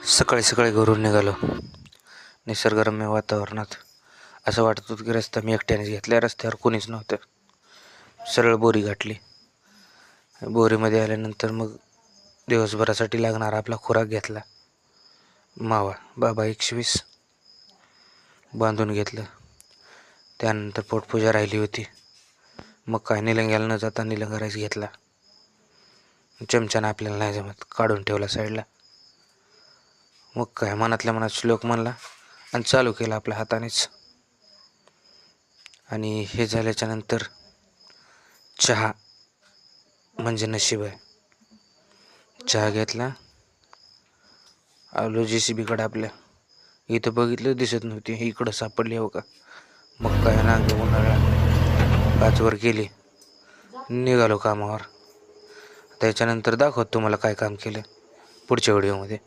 सकाळी सकाळी घरून निघालो. निसर्गरम्य वातावरणात असं वाटत होतं की रस्ता मी एकट्यानेच घेतला. रस्त्यावर कोणीच नव्हतं. सरळ बोरी गाठली. बोरीमध्ये आल्यानंतर मग दिवसभरासाठी लागणारा आपला खुराक घेतला. मावा बाबा 120 बांधून घेतलं. त्यानंतर पोटपूजा राहिली होती. मग काय निलंग्याला न जाता निलंगा राईस घेतला. चमच्यानं आपल्याला नाही जमत, काढून ठेवला साईडला. मग काय मनातल्या मनात श्लोक म्हणला आणि चालू केला आपल्या हातानेच. आणि हे झाल्याच्या नंतर चहा म्हणजे नशीब आहे. चहा घेतला. आलो JCBकडे आपल्या. इथं बघितलं दिसत नव्हती, इकडं सापडली हो का. मग काय नांगे उन्हाळ्या काचवर गेली. निघालो कामावर. त्याच्यानंतर दाखवत तुम्हाला काय काम केलं पुढच्या व्हिडिओमध्ये.